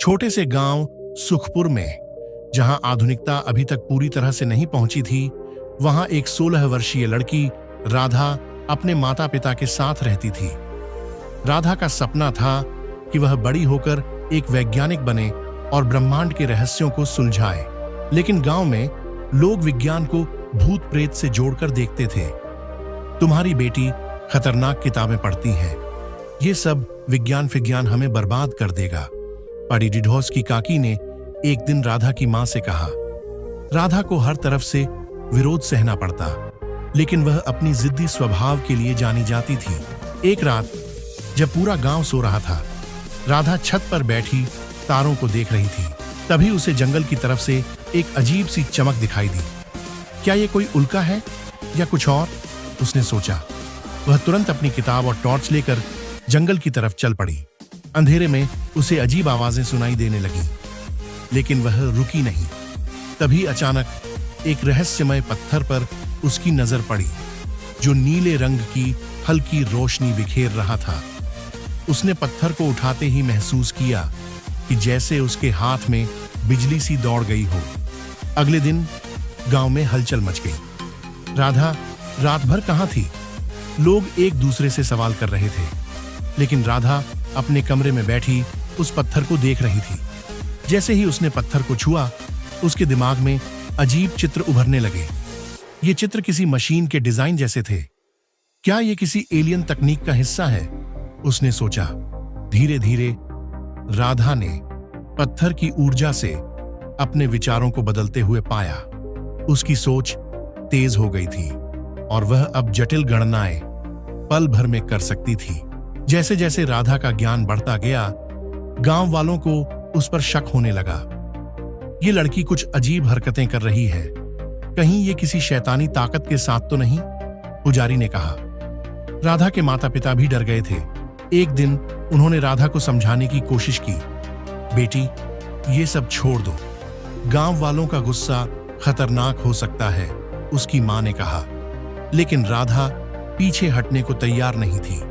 छोटे से गांव सुखपुर में, जहां आधुनिकता अभी तक पूरी तरह से नहीं पहुंची थी, वहां एक 16 वर्षीय लड़की राधा अपने माता पिता के साथ रहती थी। राधा का सपना था कि वह बड़ी होकर एक वैज्ञानिक बने और ब्रह्मांड के रहस्यों को सुलझाए। लेकिन गांव में लोग विज्ञान को भूत प्रेत से जोड़कर देखते थे। तुम्हारी बेटी खतरनाक किताबें पढ़ती है, ये सब विज्ञान हमें बर्बाद कर देगा। पड़ी डिढोस की काकी ने एक दिन राधा की मां से कहा। राधा को हर तरफ से विरोध सहना पड़ता, लेकिन वह अपनी जिद्दी स्वभाव के लिए जानी जाती थी। एक रात जब पूरा गांव सो रहा था, राधा छत पर बैठी तारों को देख रही थी। तभी उसे जंगल की तरफ से एक अजीब सी चमक दिखाई दी। क्या ये कोई उल्का है या कुछ और? उसने सोचा। वह तुरंत अपनी किताब और टॉर्च लेकर जंगल की तरफ चल पड़ी। अंधेरे में उसे अजीब आवाजें सुनाई देने लगीं, लेकिन वह रुकी नहीं। तभी अचानक एक रहस्यमय पत्थर पर उसकी नजर पड़ी, जो नीले रंग की हल्की रोशनी बिखेर रहा था। उसने पत्थर को उठाते ही महसूस किया कि जैसे उसके हाथ में बिजली सी दौड़ गई हो। अगले दिन गांव में हलचल मच गई। राधा रात भर कहां थी? लोग एक दूसरे से सवाल कर रहे थे, लेकिन राधा अपने कमरे में बैठी उस पत्थर को देख रही थी। जैसे ही उसने पत्थर को छुआ, उसके दिमाग में अजीब चित्र उभरने लगे। ये चित्र किसी मशीन के डिजाइन जैसे थे। क्या ये किसी एलियन तकनीक का हिस्सा है? उसने सोचा। धीरे धीरे राधा ने पत्थर की ऊर्जा से अपने विचारों को बदलते हुए पाया। उसकी सोच तेज हो गई थी और वह अब जटिल गणनाएं पल भर में कर सकती थी। जैसे जैसे राधा का ज्ञान बढ़ता गया, गांव वालों को उस पर शक होने लगा। ये लड़की कुछ अजीब हरकतें कर रही है, कहीं ये किसी शैतानी ताकत के साथ तो नहीं? पुजारी ने कहा। राधा के माता पिता भी डर गए थे। एक दिन उन्होंने राधा को समझाने की कोशिश की। बेटी, ये सब छोड़ दो, गांव वालों का गुस्सा खतरनाक हो सकता है, उसकी मां ने कहा। लेकिन राधा पीछे हटने को तैयार नहीं थी।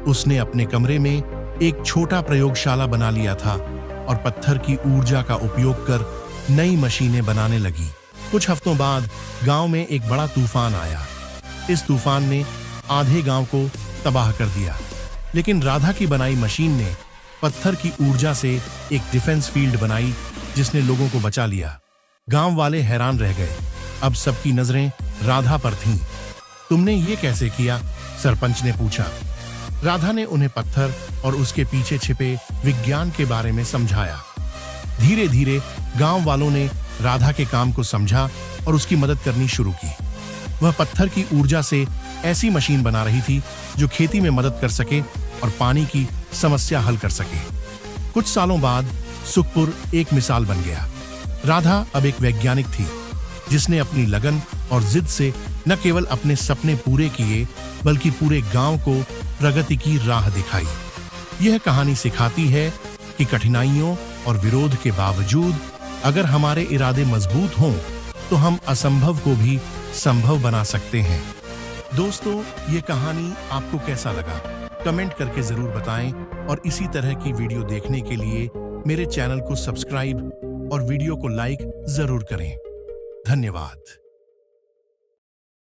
उसने अपने कमरे में एक छोटा प्रयोगशाला बना लिया था और पत्थर की ऊर्जा का उपयोग कर नई मशीनें बनाने लगी। कुछ हफ्तों बाद गांव में एक बड़ा तूफान आया। इस तूफान ने आधे गांव को तबाह कर दिया, लेकिन राधा की बनाई मशीन ने पत्थर की ऊर्जा से एक डिफेंस फील्ड बनाई, जिसने लोगों को बचा लिया। गांव वाले हैरान रह गए। अब सबकी नजरें राधा पर थीं। तुमने ये कैसे किया? सरपंच ने पूछा। राधा ने उन्हें पत्थर और उसके पीछे छिपे विज्ञान के बारे में समझाया। धीरे धीरे गांव वालों ने राधा के काम को समझा और उसकी मदद करनी शुरू की। वह पत्थर की ऊर्जा से ऐसी मशीन बना रही थी जो खेती में मदद कर सके और पानी की समस्या हल कर सके। कुछ सालों बाद सुखपुर एक मिसाल बन गया। राधा अब एक वैज्ञानिक थी, जिसने अपनी लगन और जिद से न केवल अपने सपने पूरे किए, बल्कि पूरे गांव को प्रगति की राह दिखाई। यह कहानी सिखाती है कि कठिनाइयों और विरोध के बावजूद अगर हमारे इरादे मजबूत हों, तो हम असंभव को भी संभव बना सकते हैं। दोस्तों, ये कहानी आपको कैसा लगा? कमेंट करके जरूर बताएं और इसी तरह की वीडियो देखने के लिए मेरे चैनल को सब्सक्राइब और वीडियो को लाइक जरूर करें। धन्यवाद।